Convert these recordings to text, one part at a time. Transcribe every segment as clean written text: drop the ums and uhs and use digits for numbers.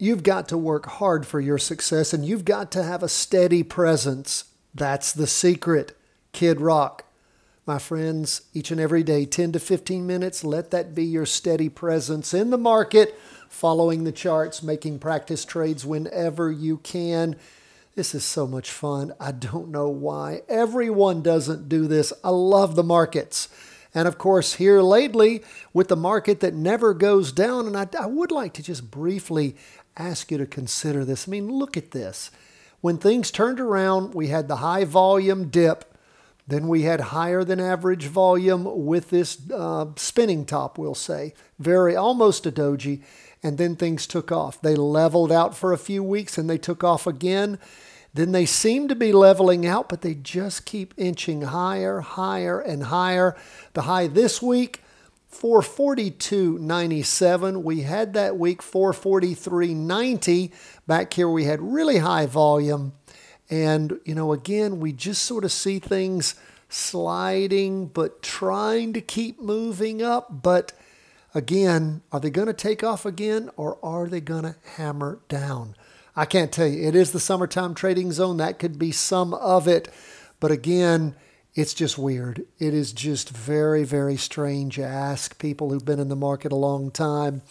You've got to work hard for your success, and you've got to have a steady presence. That's the secret. Kid Rock. My friends, each and every day, 10 to 15 minutes, let that be your steady presence in the market, following the charts, making practice trades whenever you can. This is so much fun. I don't know why everyone doesn't do this. I love the markets. And of course, here lately, with the market that never goes down, and I would like to just briefly ask you to consider this. I mean, look at this. When things turned around, we had the high volume dip. Then we had higher than average volume with this spinning top, we'll say. Almost a doji. And then things took off. They leveled out for a few weeks and they took off again. Then they seem to be leveling out, but they just keep inching higher, higher, and higher. The high this week, 442.97. We had that week 443.90. Back here we had really high volume. And, you know, again, we just sort of see things sliding, but trying to keep moving up. But again, are they going to take off again, or are they going to hammer down? I can't tell you. It is the summertime trading zone. That could be some of it. But again, it's just weird. It is just very, very strange. Ask people who've been in the market a long time.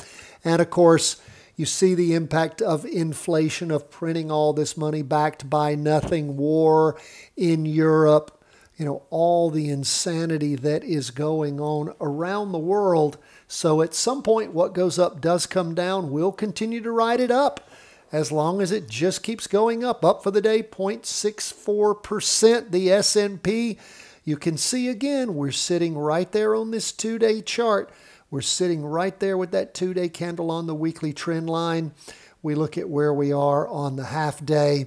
And of course, you see the impact of inflation, of printing all this money backed by nothing, war in Europe, you know, all the insanity that is going on around the world. So at some point, what goes up does come down. We'll continue to ride it up as long as it just keeps going up. Up for the day, 0.64%. The S&P, you can see again, we're sitting right there on this 2-day chart. We're sitting right there with that 2-day candle on the weekly trend line. We look at where we are on the half day.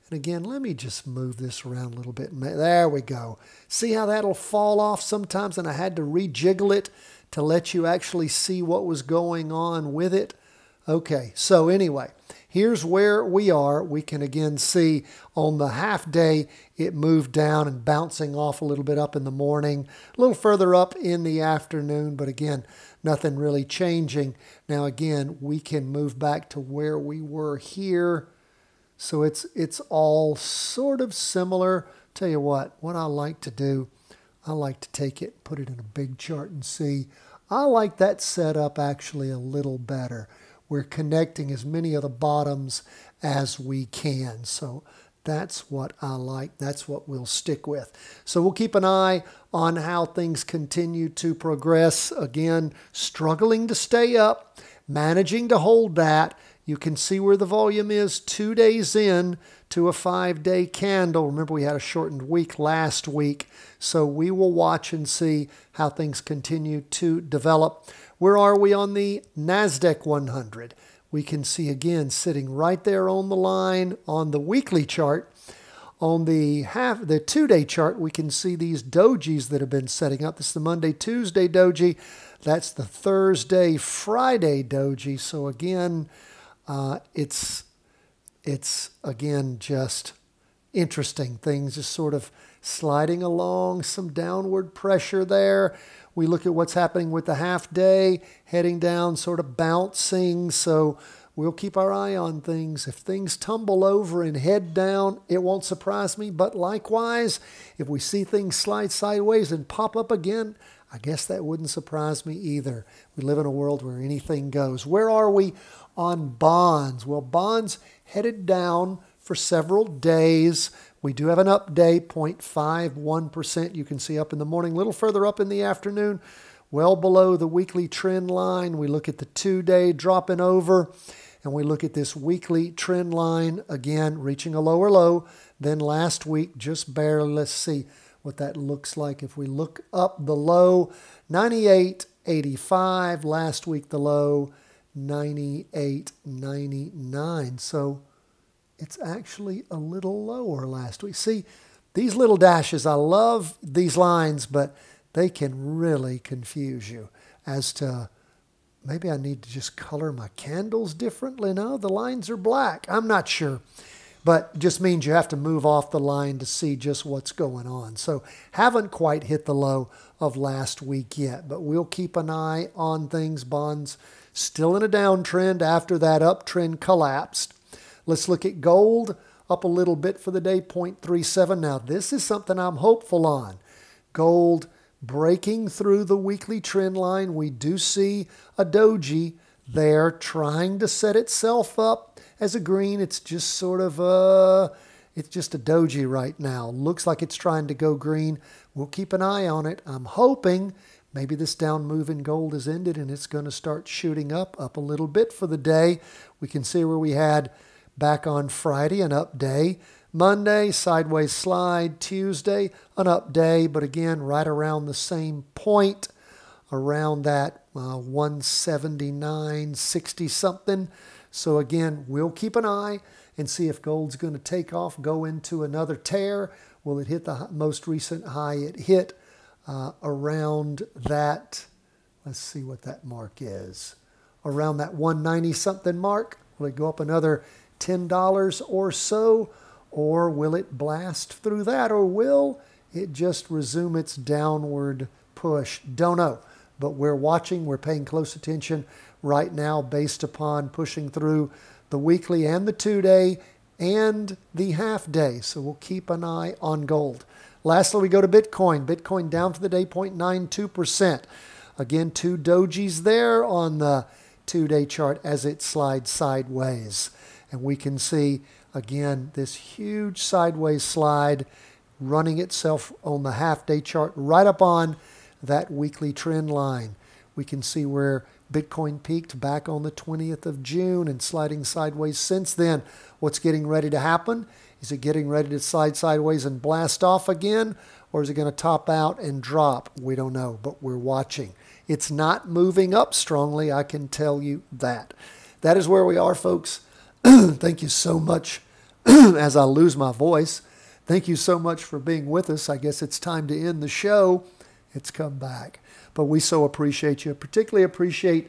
And again, let me just move this around a little bit. There we go. See how that'll fall off sometimes? And I had to rejiggle it to let you actually see what was going on with it. Okay, so anyway, here's where we are. We can again see on the half day, it moved down and bouncing off a little bit up in the morning, a little further up in the afternoon, but again, nothing really changing. Now again, we can move back to where we were here. So it's all sort of similar. Tell you what I like to do, I like to take it, put it in a big chart and see. I like that setup actually a little better. We're connecting as many of the bottoms as we can. So that's what I like. That's what we'll stick with. So we'll keep an eye on how things continue to progress. Again, struggling to stay up, managing to hold that. You can see where the volume is 2 days in to a 5-day candle. Remember, we had a shortened week last week. So we will watch and see how things continue to develop. Where are we on the NASDAQ 100? We can see again sitting right there on the line on the weekly chart. On the 2-day chart, we can see these dojis that have been setting up. This is the Monday, Tuesday doji. That's the Thursday, Friday doji. So again, it's again just interesting things just sort of sliding along, some downward pressure there. We look at what's happening with the half day, heading down, sort of bouncing. So we'll keep our eye on things. If things tumble over and head down, it won't surprise me. But likewise, if we see things slide sideways and pop up again, I guess that wouldn't surprise me either. We live in a world where anything goes. Where are we on bonds? Well, bonds headed down for several days. We do have an update, 0.51%. You can see up in the morning, a little further up in the afternoon, well below the weekly trend line. We look at the 2-day dropping over, and we look at this weekly trend line, again, reaching a lower low than last week, just barely. Let's see what that looks like. If we look up the low, 98.85. Last week, the low, 98.99. So it's actually a little lower last week. See, these little dashes, I love these lines, but they can really confuse you as to maybe I need to just color my candles differently. No, the lines are black. I'm not sure. But it just means you have to move off the line to see just what's going on. So haven't quite hit the low of last week yet, but we'll keep an eye on things. Bonds Still in a downtrend after that uptrend collapsed. Let's look at gold, up a little bit for the day, 0.37. Now, this is something I'm hopeful on. Gold breaking through the weekly trend line. We do see a doji there trying to set itself up as a green. It's just sort of it's just a doji right now. Looks like it's trying to go green. We'll keep an eye on it. I'm hoping maybe this down move in gold has ended and it's going to start shooting up a little bit for the day. We can see where we had back on Friday an up day. Monday, sideways slide. Tuesday, an up day, but again, right around the same point, around that 179.60 something. So again, we'll keep an eye and see if gold's going to take off, go into another tear. Will it hit the most recent high it hit around that? Let's see what that mark is. Around that 190 something mark. Will it go up another $10 or so? Or will it blast through that? Or will it just resume its downward push? Don't know. But we're watching. We're paying close attention right now based upon pushing through the weekly and the 2-day and the half-day. So we'll keep an eye on gold. Lastly, we go to Bitcoin. Bitcoin down for the day, 0.92%. Again, 2 dojis there on the 2-day chart as it slides sideways. And we can see, again, this huge sideways slide running itself on the half-day chart right up on that weekly trend line. We can see where Bitcoin peaked back on the 20th of June and sliding sideways since then. What's getting ready to happen? Is it getting ready to slide sideways and blast off again? Or is it going to top out and drop? We don't know, but we're watching. It's not moving up strongly, I can tell you that. That is where we are, folks. Thank you so much. As I lose my voice, thank you so much for being with us. I guess it's time to end the show. It's come back. But we so appreciate you. Particularly appreciate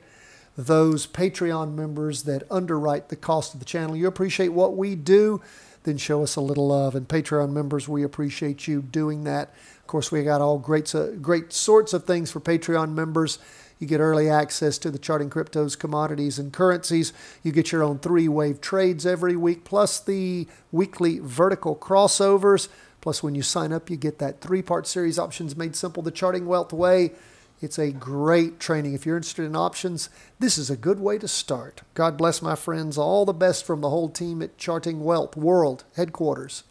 those Patreon members that underwrite the cost of the channel. You appreciate what we do, then show us a little love. And Patreon members, we appreciate you doing that. Of course, we got all great sorts of things for Patreon members. You get early access to the charting cryptos, commodities, and currencies. You get your own 3-wave trades every week, plus the weekly vertical crossovers. Plus, when you sign up, you get that 3-part series, Options Made Simple, the Charting Wealth Way. It's a great training. If you're interested in options, this is a good way to start. God bless, my friends. All the best from the whole team at Charting Wealth World Headquarters.